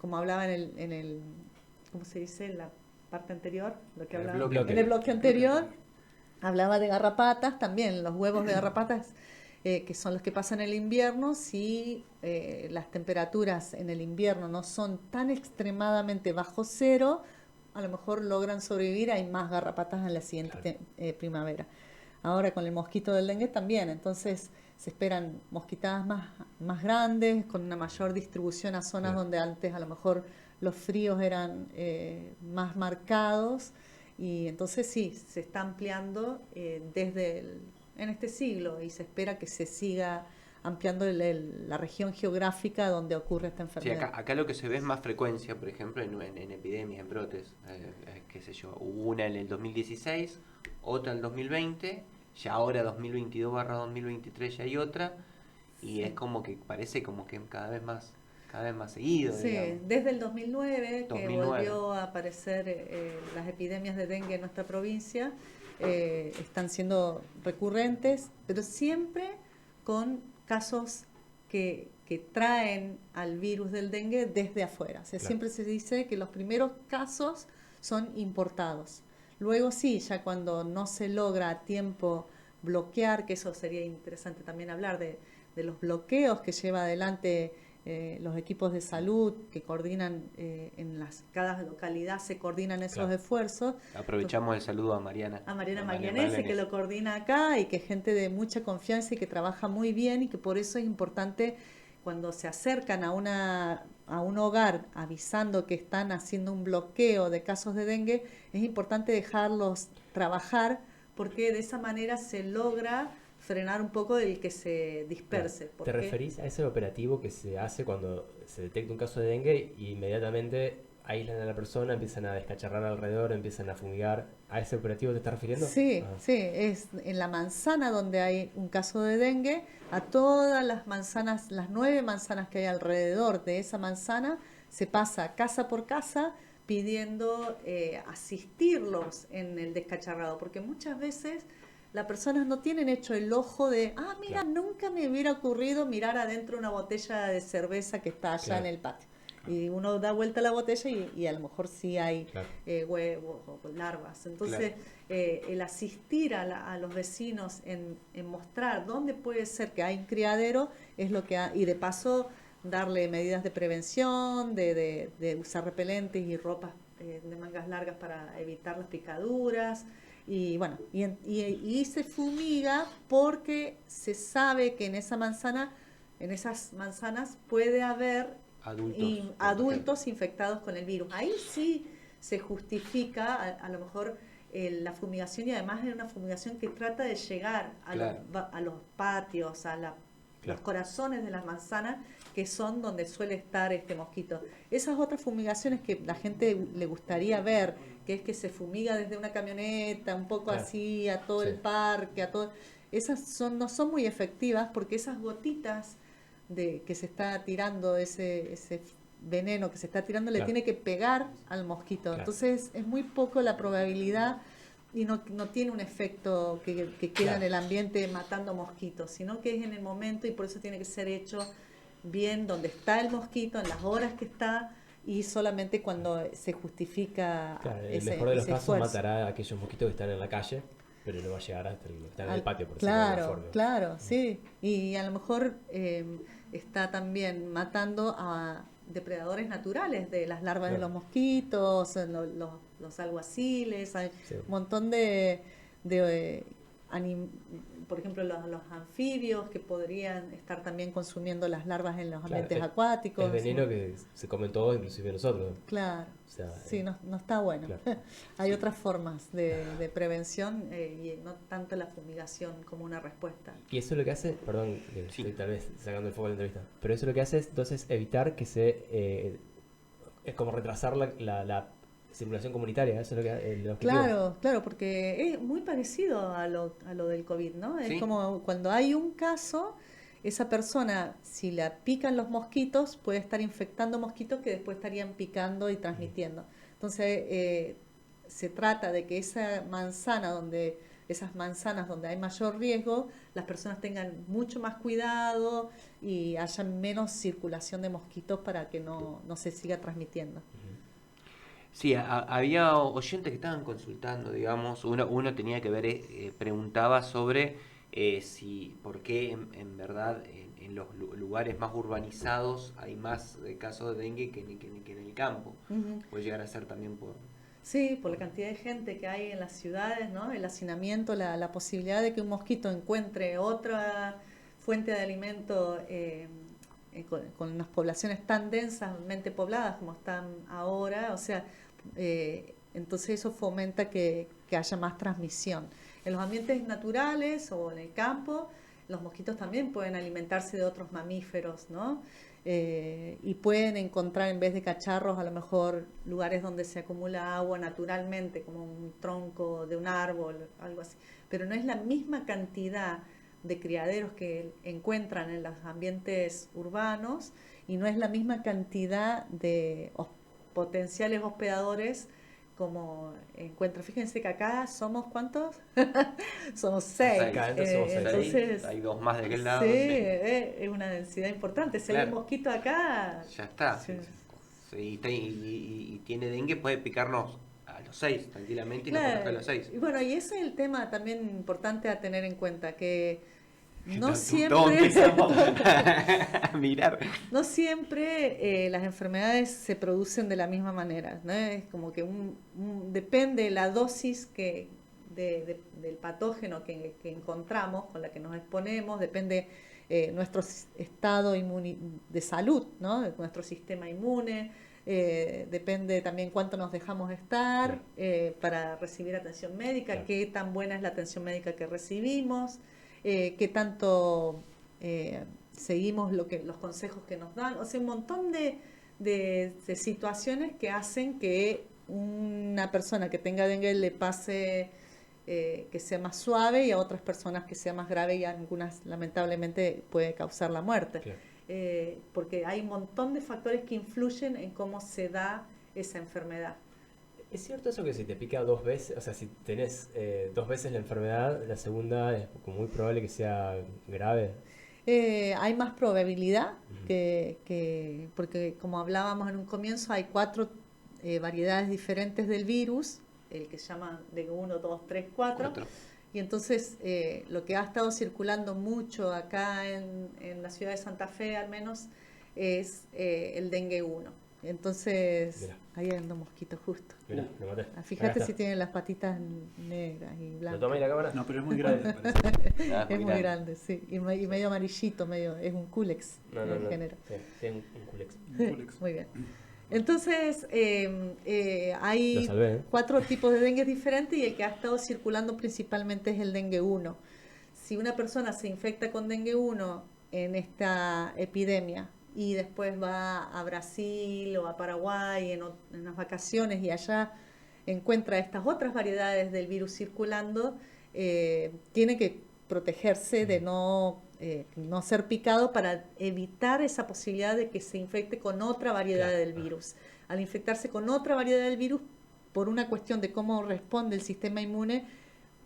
como hablaba ¿cómo se dice? En la parte anterior, lo que En el hablaba, bloque. en el bloque anterior, hablaba de garrapatas, también los huevos de garrapatas, que son los que pasan el invierno. Si las temperaturas en el invierno no son tan extremadamente bajo cero, a lo mejor logran sobrevivir, hay más garrapatas en la siguiente Claro. primavera. Ahora con el mosquito del dengue también, entonces se esperan mosquitadas más grandes, con una mayor distribución a zonas Claro. donde antes a lo mejor los fríos eran más marcados, y entonces sí, se está ampliando en este siglo, y se espera que se siga ampliando la región geográfica donde ocurre esta Sí, enfermedad. acá lo que se ve es más frecuencia, por ejemplo, en epidemias, en brotes. Qué sé yo, hubo una en el 2016, otra en el 2020, ya ahora 2022/2023 ya hay otra, y es Sí. como que parece como que cada vez más seguido, digamos. Sí, desde el 2009 que 2009. volvió a aparecer las epidemias de dengue en nuestra provincia, están siendo recurrentes, pero siempre con casos que traen al virus del dengue desde afuera. O sea, Claro. siempre se dice que los primeros casos son importados. Luego sí, ya cuando no se logra a tiempo bloquear, que eso sería interesante también hablar de los bloqueos que lleva adelante los equipos de salud que coordinan cada localidad, se coordinan esos Claro. esfuerzos. Entonces, Aprovechamos el saludo a Mariana. a Mariana A Mariana Maglianese, que Maglianese. lo coordina acá, y que es gente de mucha confianza y que trabaja muy bien, y que por eso es importante cuando se acercan a un hogar avisando que están haciendo un bloqueo de casos de dengue, es importante dejarlos trabajar, porque de esa manera se logra frenar un poco el que se Claro. disperse. ¿Te Porque referís a ese operativo que se hace cuando se detecta un caso de dengue y inmediatamente aíslan a la persona, empiezan a descacharrar alrededor, empiezan a fumigar? ¿A ese operativo te estás refiriendo? sí, Ah, sí, es en la manzana donde hay un caso de dengue, a todas las manzanas, las 9 manzanas que hay alrededor de esa manzana, se pasa casa por casa pidiendo asistirlos en el descacharrado, porque muchas veces las personas no tienen hecho el ojo de, mira, claro, nunca me hubiera ocurrido mirar adentro una botella de cerveza que está allá en claro, el patio. Y uno da vuelta a la botella y a lo mejor sí hay claro, huevos o larvas. Claro. Entonces, el asistir a los vecinos en mostrar dónde puede ser que hay un criadero es lo que y de paso darle medidas de prevención, de usar repelentes y ropas de mangas largas para evitar las picaduras. Y bueno, y se fumiga porque se sabe que en esas manzanas puede haber Adultos contagiados. adultos infectados con el virus. Ahí sí se justifica a lo mejor la fumigación, y además es una fumigación que trata de llegar Claro, a los patios, los claro. corazones de las manzanas, que son donde suele estar este mosquito. Esas otras fumigaciones que la gente le gustaría ver, que es que se fumiga desde una camioneta, un poco Claro. así, a todo Sí, el parque, no son muy efectivas, porque esas gotitas que se está tirando, ese veneno que se está tirando, le claro, tiene que pegar al mosquito. claro, Entonces es muy poco la probabilidad, y no tiene un efecto que queda en claro, el ambiente matando mosquitos, sino que es en el momento, y por eso tiene que ser hecho bien donde está el mosquito, en las horas que está, y solamente cuando se justifica claro. En el mejor de los ese casos esfuerzo. matará a aquellos mosquitos que están en la calle, pero no va a llegar hasta el que están en el patio, por decirlo de alguna Claro, forma. claro, sí. Y a lo mejor está también matando a depredadores naturales de las larvas de Claro, los mosquitos, los alguaciles, hay sí. un montón de por ejemplo, los anfibios que podrían estar también consumiendo las larvas en los Claro, ambientes es acuáticos. veneno que se comen todos, inclusive nosotros. Claro, O sea, sí, no está bueno. claro. Hay sí. otras formas de prevención, y no tanto la fumigación como una respuesta. Y eso lo que hace, perdón, que Sí. estoy tal vez sacando el foco de la entrevista, pero eso lo que hace es entonces evitar que es como retrasar la circulación comunitaria, eso es lo que el objetivo. Claro, claro, porque es muy parecido a lo del COVID, ¿no? Es Sí, como cuando hay un caso, esa persona, si la pican los mosquitos, puede estar infectando mosquitos que después estarían picando y transmitiendo. Entonces, se trata de que esa manzana donde esas manzanas donde hay mayor riesgo, las personas tengan mucho más cuidado y haya menos circulación de mosquitos para que no se siga transmitiendo. Sí, había oyentes que estaban consultando, digamos, uno tenía que ver, preguntaba sobre si, por qué en verdad en los lugares más urbanizados hay más casos de dengue que en el campo. Ujú. Puede llegar a ser también por... Sí, por la cantidad de gente que hay en las ciudades, ¿no? El hacinamiento, la posibilidad de que un mosquito encuentre otra fuente de alimento con unas poblaciones tan densamente pobladas como están ahora, o sea, entonces eso fomenta que haya más transmisión. En los ambientes naturales o en el campo, los mosquitos también pueden alimentarse de otros mamíferos, ¿no? Y pueden encontrar en vez de cacharros a lo mejor lugares donde se acumula agua naturalmente, como un tronco de un árbol, algo así. Pero no es la misma cantidad de criaderos que encuentran en los ambientes urbanos y no es la misma cantidad de potenciales hospedadores como encuentran. Fíjense que acá somos ¿cuántos? Somos 6. Acá adentro somos seis. Entonces, Hay 2 más de aquel lado. sí, Sí. es una densidad importante. Si hay Claro. un mosquito acá, Ya está. sí. Sí, y tiene dengue, puede picarnos a los 6 tranquilamente y nos Claro. contagia a los 6. Y bueno, y ese es el tema también importante a tener en cuenta, que no Todos siempre, empezamos a mirar. no siempre las enfermedades se producen de la misma manera, ¿no? Es como que depende la dosis del patógeno que encontramos, con la que nos exponemos, depende nuestro estado de salud, ¿no? De nuestro sistema inmune, depende también cuánto nos dejamos estar para recibir atención médica, Claro. qué tan buena es la atención médica que recibimos, qué tanto seguimos los consejos que nos dan, o sea, un montón de situaciones que hacen que una persona que tenga dengue le pase que sea más suave y a otras personas que sea más grave y a algunas lamentablemente puede causar la muerte. Claro. Porque hay un montón de factores que influyen en cómo se da esa enfermedad. ¿Es cierto eso que si te pica 2 veces, o sea, si tenés 2 veces la enfermedad, la segunda es como muy probable que sea grave? Hay más probabilidad Ujú. porque como hablábamos en un comienzo, hay 4 variedades diferentes del virus, el que se llama de 1, 2, 3, 4. Y entonces lo que ha estado circulando mucho acá en la ciudad de Santa Fe al menos es el dengue 1. Entonces Mirá. ahí hay un mosquito justo. Mirá, lo maté. Fíjate Acá si está. tiene las patitas negras y ¿Lo blancas. toma ahí la cámara? No, pero es muy grande, parece. Es muy grande, sí. Y medio amarillito, es un culex No, en género. Sí, tiene un culex. Culex. Muy bien. Entonces, hay Lo salvé, ¿eh? 4 tipos de dengue diferentes y el que ha estado circulando principalmente es el dengue 1. Si una persona se infecta con dengue 1 en esta epidemia y después va a Brasil o a Paraguay en unas vacaciones y allá encuentra estas otras variedades del virus circulando, tiene que protegerse de no ser picado para evitar esa posibilidad de que se infecte con otra variedad Claro. del virus. Al infectarse con otra variedad del virus, por una cuestión de cómo responde el sistema inmune,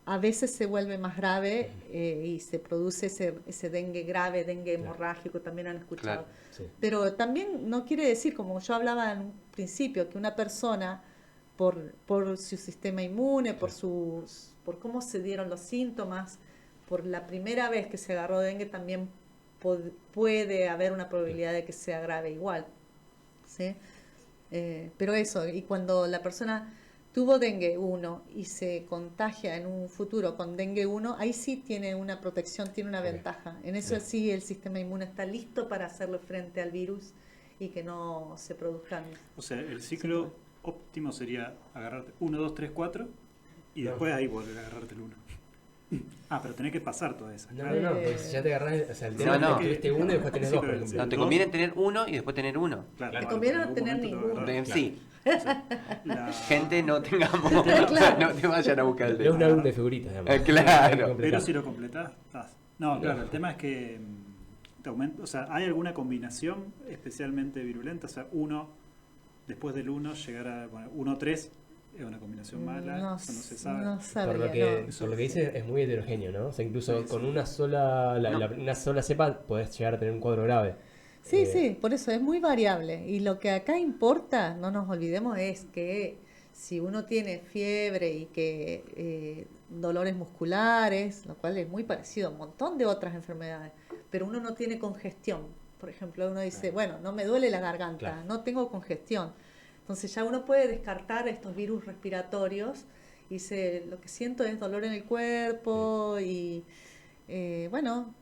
a veces se vuelve más grave y se produce ese dengue grave, dengue hemorrágico, también han escuchado. Claro. Sí. Pero también no quiere decir, como yo hablaba en un principio, que una persona, por su sistema inmune, por cómo se dieron los síntomas, por la primera vez que se agarró dengue, también puede haber una probabilidad de que sea grave igual. ¿Sí? Pero eso, y cuando la persona tuvo dengue 1 y se contagia en un futuro con dengue 1, ahí sí tiene una protección, tiene una ventaja. En eso sí el sistema inmune está listo para hacerle frente al virus y que no se produzcan. O sea, el ciclo óptimo sería agarrarte 1, 2, 3, 4 y No. después ahí volver a agarrarte el 1. Ah, pero tenés que pasar todas esas. No, claro. no, porque si ya te agarrás, o sea, el tema No, es no. que tuviste uno y después tenés Sí, 2, por pero ejemplo. No, te Dos. conviene tener uno y después tener uno. Claro, Te bueno, conviene pero en algún tener momento te va a ninguno. agarrar. Sí. O sea, la- Gente, no tengamos. Claro. No te vayan a buscar el Es un dedo. álbum de figuritas, digamos. Claro. Pero si lo completás, estás. No, claro, el tema es que te aumenta, o sea, ¿hay alguna combinación especialmente virulenta? O sea, después del 1 llegar a 1, 3 es una combinación mala, No, eso no se sabe. no sabría, Por lo que dice es muy heterogéneo, ¿no? O sea, incluso Sí, con sí. una sola, una sola cepa podés llegar a tener un cuadro grave. Sí, Eh, sí, por eso es muy variable. Y lo que acá importa, no nos olvidemos, es que si uno tiene fiebre y que dolores musculares, lo cual es muy parecido a un montón de otras enfermedades, pero uno no tiene congestión. Por ejemplo, uno dice, Claro. bueno, no me duele la garganta, Claro. no tengo congestión. Entonces ya uno puede descartar estos virus respiratorios y dice, lo que siento es dolor en el cuerpo y bueno,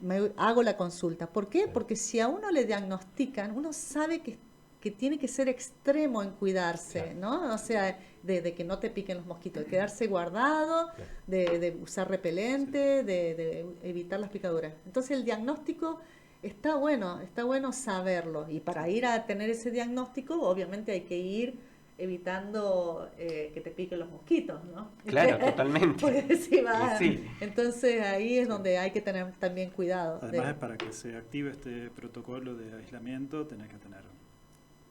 me hago la consulta. ¿Por qué? Claro. Porque si a uno le diagnostican, uno sabe que tiene que ser extremo en cuidarse, Claro. ¿no? O sea, de que no te piquen los mosquitos, de quedarse guardado, Claro. de usar repelente, de evitar las picaduras. Entonces el diagnóstico está bueno saberlo. Y para ir a tener ese diagnóstico, obviamente hay que ir evitando que te piquen los mosquitos, ¿no? Claro, totalmente. Porque si va, Y sí. entonces ahí es donde hay que tener también cuidado. Además, es para que se active este protocolo de aislamiento, tenés que tener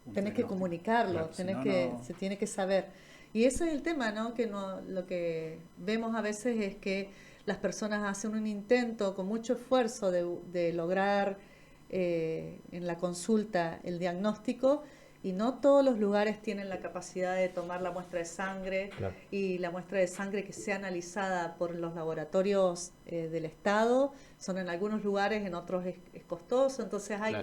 un Tenés que diagnóstico. comunicarlo, Claro, si no, no- se tiene que saber. Y ese es el tema, ¿no? Que no, lo que vemos a veces es que las personas hacen un intento con mucho esfuerzo de lograr en la consulta el diagnóstico y no todos los lugares tienen la capacidad de tomar la muestra de sangre Claro. y la muestra de sangre que sea analizada por los laboratorios del Estado. Son en algunos lugares, en otros es costoso, entonces Claro.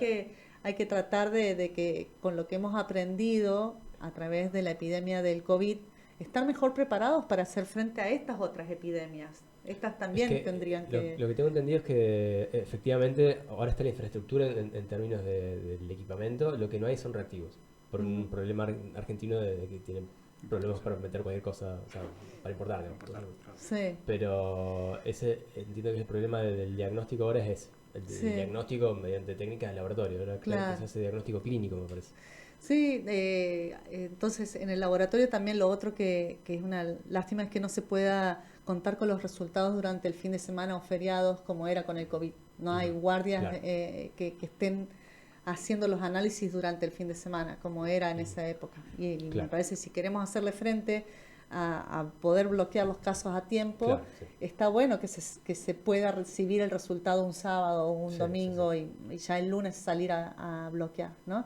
hay que tratar de que con lo que hemos aprendido a través de la epidemia del COVID, estar mejor preparados para hacer frente a estas otras epidemias. Estas también Es que, tendrían lo, que... lo que tengo entendido es que efectivamente ahora está la infraestructura en términos del equipamiento, lo que no hay son reactivos, por un Ujú. problema argentino de que tienen problemas para meter cualquier cosa, o sea, para importar, digamos. Claro, claro. Sí, Pero ese entiendo que el problema del diagnóstico ahora es ese, el Sí. diagnóstico mediante técnicas de laboratorio, ahora Claro. que se hace diagnóstico clínico, me parece. sí, entonces en el laboratorio también lo otro que es una lástima es que no se pueda contar con los resultados durante el fin de semana o feriados como era con el COVID. No hay Ujú, guardias claro. que estén haciendo los análisis durante el fin de semana, como era en Ujú. esa época. Y me Claro. parece si queremos hacerle frente a poder bloquear los casos a tiempo, Claro, sí. está bueno que se pueda recibir el resultado un sábado o un Sí, domingo y ya el lunes salir a bloquear, ¿no?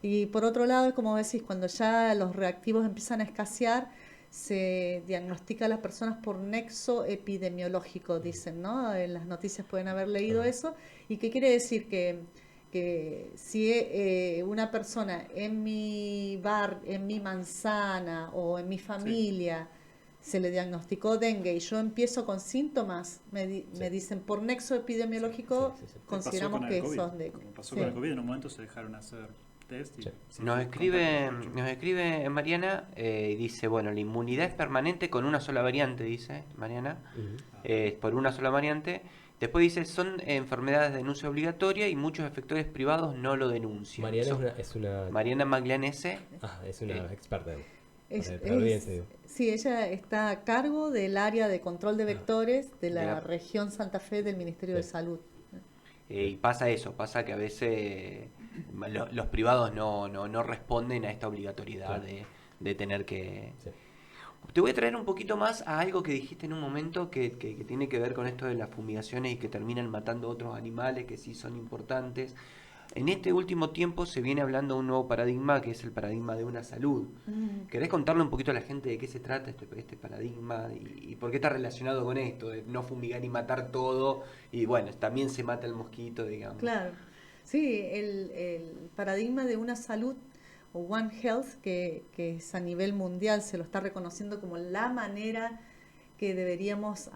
Y por otro lado, como decís, cuando ya los reactivos empiezan a escasear, se diagnostica a las personas por nexo epidemiológico, dicen, ¿no? En las noticias pueden haber leído Ajá. eso. ¿Y qué quiere decir? Que si una persona en mi bar, en mi manzana o en mi familia se le diagnosticó dengue y yo empiezo con síntomas, Sí. me dicen por nexo epidemiológico, Sí, sí, sí. consideramos Pasó con que el COVID. son de... Como pasó sí. con el COVID, en un momento se dejaron hacer test y Sí. se Nos escribe, contagió mucho. nos escribe Mariana y dice, bueno, la inmunidad es permanente con una sola variante, dice Mariana, Ujú. por una sola variante. Después dice, son enfermedades de denuncia obligatoria y muchos efectores privados no lo denuncian. Mariana Eso- es una, Mariana Maglianese, es una eh, experta, Es- para la audiencia, es- digo. sí, ella está a cargo del área de control de vectores de de la la- región Santa Fe del Ministerio de Sí. Salud. y pasa eso, pasa que a veces los privados no responden a esta obligatoriedad Claro. de tener que... Sí. Te voy a traer un poquito más a algo que dijiste en un momento que tiene que ver con esto de las fumigaciones y que terminan matando otros animales que sí son importantes. En este último tiempo se viene hablando de un nuevo paradigma que es el paradigma de una salud. ¿Querés contarle un poquito a la gente de qué se trata este paradigma y por qué está relacionado con esto, de no fumigar y matar todo? Y bueno, también se mata el mosquito, digamos. Claro, sí, el paradigma de una salud o One Health, que es a nivel mundial, se lo está reconociendo como la manera que deberíamos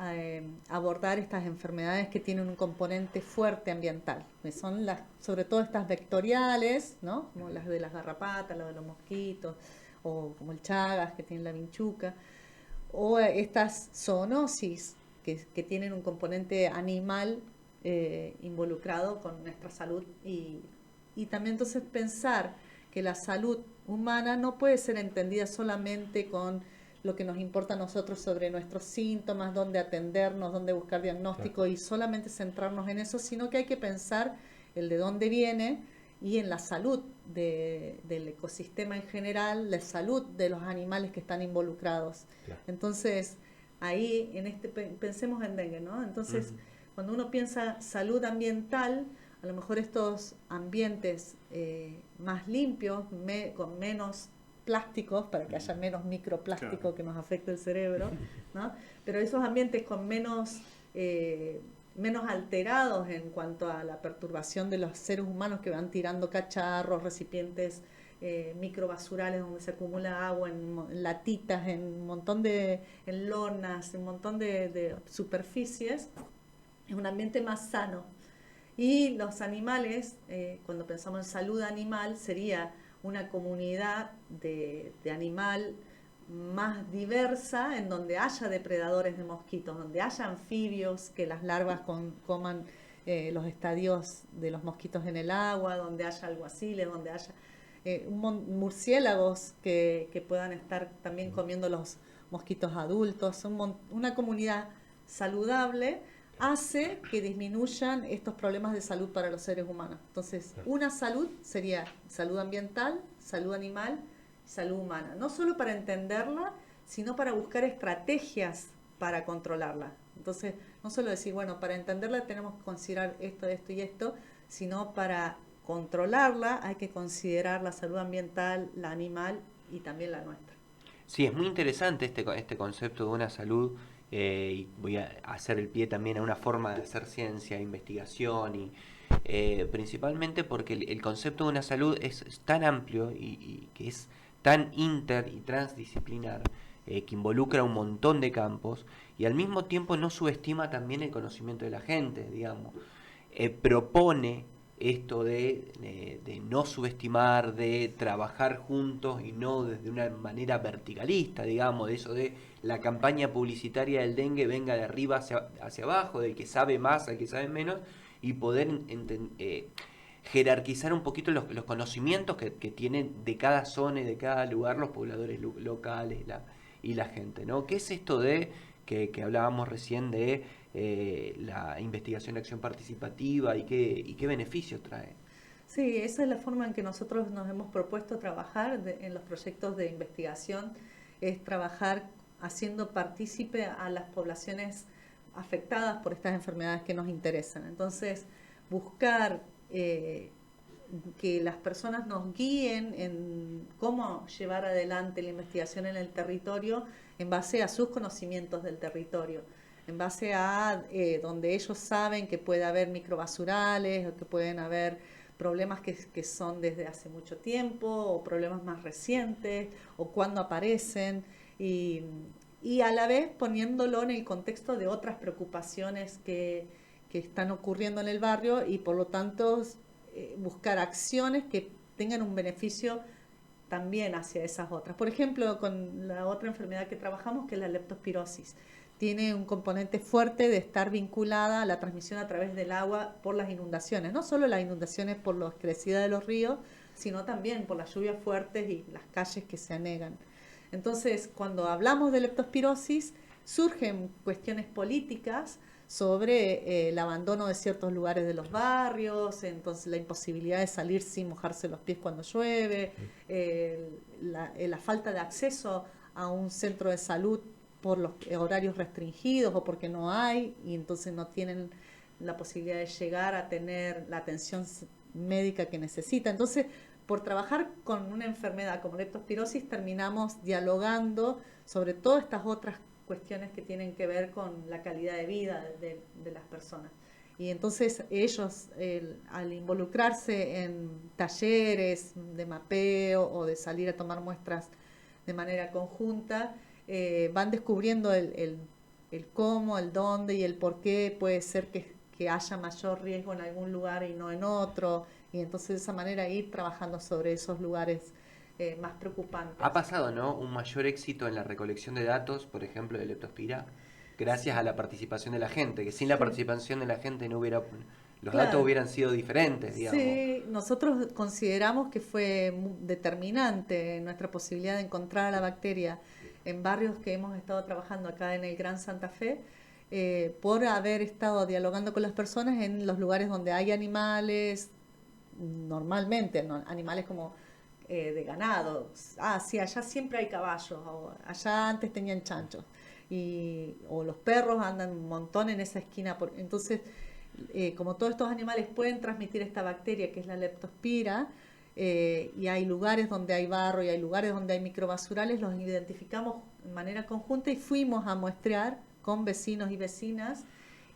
abordar estas enfermedades que tienen un componente fuerte ambiental, que son sobre todo estas vectoriales, ¿no? Como las de las garrapatas, las de los mosquitos, o como el Chagas, que tiene la vinchuca, o estas zoonosis, que tienen un componente animal involucrado con nuestra salud y también entonces pensar que la salud humana no puede ser entendida solamente con lo que nos importa a nosotros sobre nuestros síntomas, dónde atendernos, dónde buscar diagnóstico y solamente centrarnos en eso, sino que hay que pensar el de dónde viene y en la salud del ecosistema en general, la salud de los animales que están involucrados. Claro. Entonces, ahí pensemos en dengue, ¿no? Entonces, cuando uno piensa salud ambiental, a lo mejor estos ambientes más limpios, con menos plásticos, para que haya menos microplástico, claro, que nos afecte el cerebro, ¿no? Pero esos ambientes con menos alterados en cuanto a la perturbación de los seres humanos que van tirando cacharros, recipientes microbasurales donde se acumula agua, en latitas, en un montón en lonas, en un montón de superficies, es un ambiente más sano. Y los animales, cuando pensamos en salud animal, sería una comunidad de animal más diversa, en donde haya depredadores de mosquitos, donde haya anfibios, que las larvas coman los estadios de los mosquitos en el agua, donde haya alguaciles, donde haya murciélagos que puedan estar también comiendo los mosquitos adultos. Una comunidad saludable hace que disminuyan estos problemas de salud para los seres humanos. Entonces, una salud sería salud ambiental, salud animal, salud humana. No solo para entenderla, sino para buscar estrategias para controlarla. Entonces, no solo decir, bueno, para entenderla tenemos que considerar esto, esto y esto, sino para controlarla hay que considerar la salud ambiental, la animal y también la nuestra. Sí, es muy interesante este concepto de una salud. Y voy a hacer el pie también a una forma de hacer ciencia, investigación, y principalmente porque el concepto de una salud es tan amplio y que es tan inter y transdisciplinar, que involucra un montón de campos, y al mismo tiempo no subestima también el conocimiento de la gente, digamos. Propone esto de no subestimar, de trabajar juntos y no desde una manera verticalista, digamos, de eso de la campaña publicitaria del dengue venga de arriba hacia abajo, del que sabe más al que sabe menos, y poder jerarquizar un poquito los conocimientos que tienen de cada zona y de cada lugar los pobladores locales y la gente, ¿no? ¿Qué es esto de que hablábamos recién de la investigación de acción participativa y qué beneficios trae? Sí, esa es la forma en que nosotros nos hemos propuesto trabajar en los proyectos de investigación, es trabajar haciendo partícipe a las poblaciones afectadas por estas enfermedades que nos interesan. Entonces, buscar que las personas nos guíen en cómo llevar adelante la investigación en el territorio en base a sus conocimientos del territorio, en base a donde ellos saben que puede haber microbasurales o que pueden haber problemas que son desde hace mucho tiempo o problemas más recientes o cuándo aparecen y a la vez poniéndolo en el contexto de otras preocupaciones que están ocurriendo en el barrio y por lo tanto buscar acciones que tengan un beneficio también hacia esas otras. Por ejemplo, con la otra enfermedad que trabajamos, que es la leptospirosis, tiene un componente fuerte de estar vinculada a la transmisión a través del agua por las inundaciones, no solo las inundaciones por la crecida de los ríos, sino también por las lluvias fuertes y las calles que se anegan. Entonces, cuando hablamos de leptospirosis, surgen cuestiones políticas sobre el abandono de ciertos lugares de los barrios, entonces la imposibilidad de salir sin mojarse los pies cuando llueve, la falta de acceso a un centro de salud por los horarios restringidos o porque no hay y entonces no tienen la posibilidad de llegar a tener la atención médica que necesita. Entonces, por trabajar con una enfermedad como leptospirosis terminamos dialogando sobre todas estas otras cuestiones que tienen que ver con la calidad de vida de las personas. Y entonces ellos, al involucrarse en talleres de mapeo o de salir a tomar muestras de manera conjunta, van descubriendo el cómo, el dónde y el por qué puede ser que haya mayor riesgo en algún lugar y no en otro, y entonces de esa manera ir trabajando sobre esos lugares más preocupantes. Ha pasado, ¿no?, un mayor éxito en la recolección de datos, por ejemplo, de leptospira, gracias a la participación de la gente, que sin la participación de la gente no hubiera... Los datos hubieran sido diferentes, digamos. Sí, nosotros consideramos que fue determinante nuestra posibilidad de encontrar a la bacteria en barrios que hemos estado trabajando acá en el Gran Santa Fe, por haber estado dialogando con las personas en los lugares donde hay animales, normalmente, ¿no? Animales como de ganado. Ah, sí, allá siempre hay caballos, o allá antes tenían chanchos. O los perros andan un montón en esa esquina. Entonces, como todos estos animales pueden transmitir esta bacteria que es la leptospira, y hay lugares donde hay barro y hay lugares donde hay microbasurales, los identificamos de manera conjunta y fuimos a muestrear con vecinos y vecinas,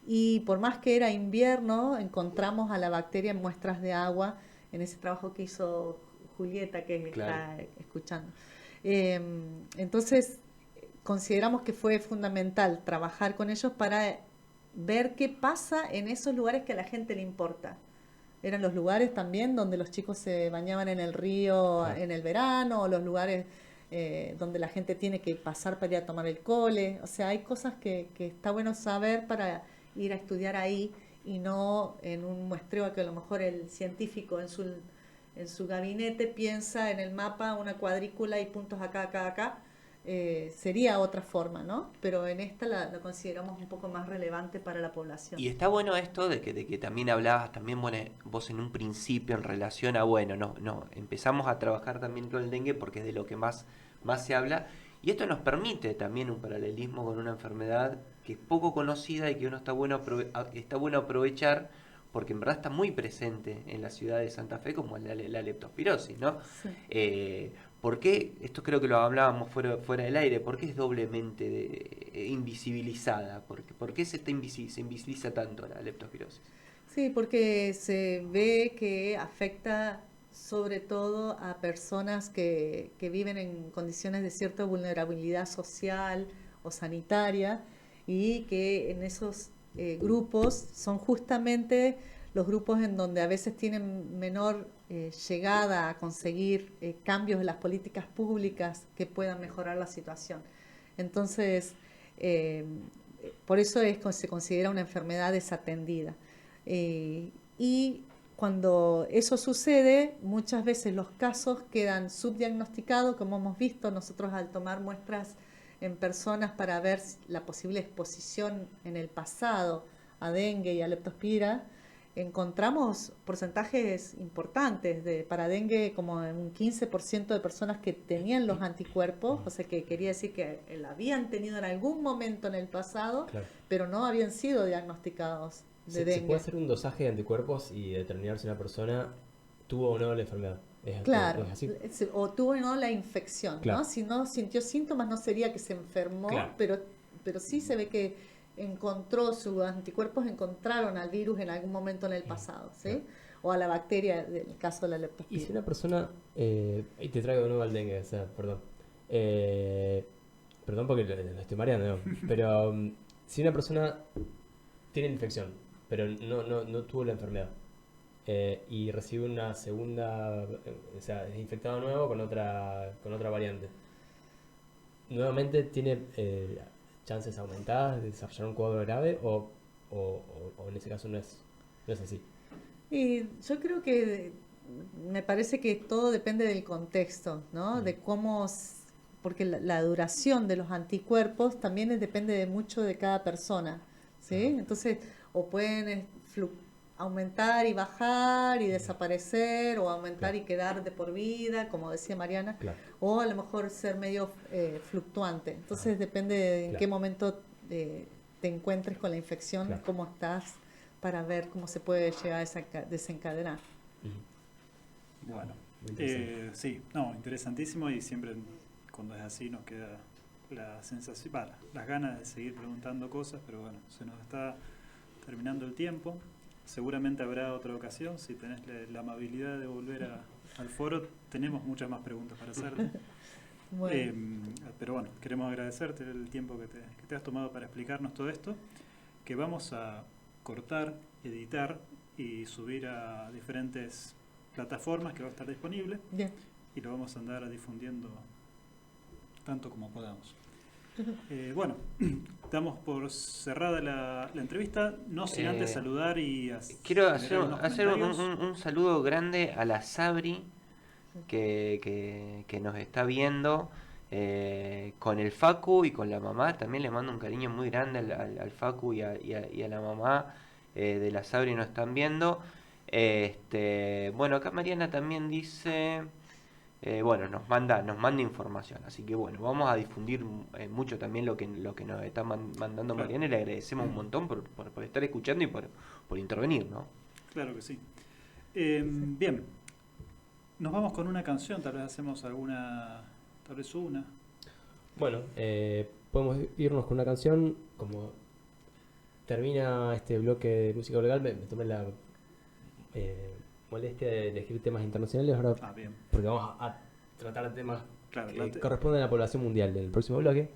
y por más que era invierno, encontramos a la bacteria en muestras de agua en ese trabajo que hizo Julieta, que Claro. está escuchando. Eh, entonces, consideramos que fue fundamental trabajar con ellos para ver qué pasa en esos lugares que a la gente le importa. Eran los lugares también donde los chicos se bañaban en el río Claro. en el verano, o los lugares donde la gente tiene que pasar para ir a tomar el cole. O sea, hay cosas que está bueno saber para ir a estudiar ahí, y no en un muestreo que a lo mejor el científico en su gabinete piensa en el mapa una cuadrícula y puntos acá, acá, acá. Sería otra forma, ¿no? Pero en esta la consideramos un poco más relevante para la población. Y está bueno esto de que también hablabas, también bueno, vos en un principio en relación a, bueno, no, empezamos a trabajar también con el dengue porque es de lo que más se habla, y esto nos permite también un paralelismo con una enfermedad que es poco conocida y que uno está bueno aprovechar, porque en verdad está muy presente en la ciudad de Santa Fe, como la leptospirosis, ¿no? Sí. ¿Por qué? Esto creo que lo hablábamos fuera del aire. ¿Por qué es doblemente invisibilizada? ¿Por qué se invisibiliza tanto la leptospirosis? Sí, porque se ve que afecta sobre todo a personas que viven en condiciones de cierta vulnerabilidad social o sanitaria, y que en esos grupos son justamente los grupos en donde a veces tienen menor llegada a conseguir cambios en las políticas públicas que puedan mejorar la situación. Entonces, eh, por eso se considera una enfermedad desatendida. Y cuando eso sucede, muchas veces los casos quedan subdiagnosticados, como hemos visto nosotros al tomar muestras en personas para ver la posible exposición en el pasado a dengue y a leptospira. Encontramos porcentajes importantes para dengue, como en un 15% de personas que tenían los anticuerpos, o sea que quería decir que la habían tenido en algún momento en el pasado, Claro. pero no habían sido diagnosticados de Se dengue. puede hacer un dosaje de anticuerpos y determinar si una persona tuvo o no la enfermedad. Claro, ¿Es así? o tuvo o no la infección, Claro. ¿no? Si no sintió síntomas, no sería que se enfermó, Claro. pero sí se ve que sus anticuerpos encontraron al virus en algún momento en el pasado, ¿sí? Claro. O a la bacteria, del caso de la Y leptospira. si una persona, y te traigo de nuevo al dengue, o sea, perdón. Perdón porque lo estoy mareando, ¿no? Pero si una persona tiene infección, pero no tuvo la enfermedad, y recibe una segunda, o sea, es infectado nuevo con otra variante, nuevamente tiene chances aumentadas de desarrollar un cuadro grave, o en ese caso no es así. Y yo creo que me parece que todo depende del contexto, ¿no? De cómo, porque la duración de los anticuerpos también depende de mucho de cada persona, ¿sí? Ajá. Entonces, o pueden aumentar y bajar y desaparecer, o aumentar Claro. y quedar de por vida, como decía Mariana, Claro. o a lo mejor ser medio fluctuante. Entonces, Ajá. depende de en Claro. qué momento te encuentres con la infección, Claro. cómo estás, para ver cómo se puede llegar a desencadenar. Ujú. Bueno, Muy interesante. sí, no, interesantísimo, y siempre cuando es así nos queda la sensación, las ganas de seguir preguntando cosas, pero bueno, se nos está terminando el tiempo. Seguramente habrá otra ocasión, si tenés la amabilidad de volver al foro, tenemos muchas más preguntas para hacerte. Bueno. Pero bueno, queremos agradecerte el tiempo que te has tomado para explicarnos todo esto, que vamos a cortar, editar y subir a diferentes plataformas que va a estar disponible, Bien. y lo vamos a andar difundiendo tanto como podamos. Bueno, damos por cerrada la entrevista, no sin antes saludar y Quiero leer hacer algunos un comentarios. saludo grande a la Sabri que nos está viendo, con el Facu y con la mamá. También le mando un cariño muy grande al Facu y a la mamá de la Sabri, nos están viendo. Bueno, acá Mariana también dice, bueno, nos manda información, así que bueno, vamos a difundir mucho también lo que nos está mandando Claro. Mariana, y le agradecemos un montón por estar escuchando y por intervenir, ¿no? Claro que sí. Bien, nos vamos con una canción, tal vez hacemos alguna, tal vez una. Bueno, podemos irnos con una canción. Como termina este bloque de música legal, me tomé la molestia de elegir temas internacionales ahora, Ah, bien, porque vamos a tratar temas claro. que corresponden a la población mundial en el próximo bloque.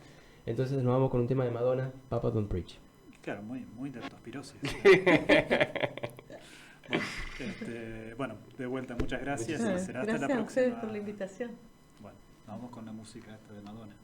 Entonces nos vamos con un tema de Madonna, Papa Don't Preach. Claro, muy leptospirosis. Bueno, de vuelta, muchas gracias y será hasta la Gracias a ustedes próxima. por la invitación. Bueno, nos vamos con la música esta de Madonna.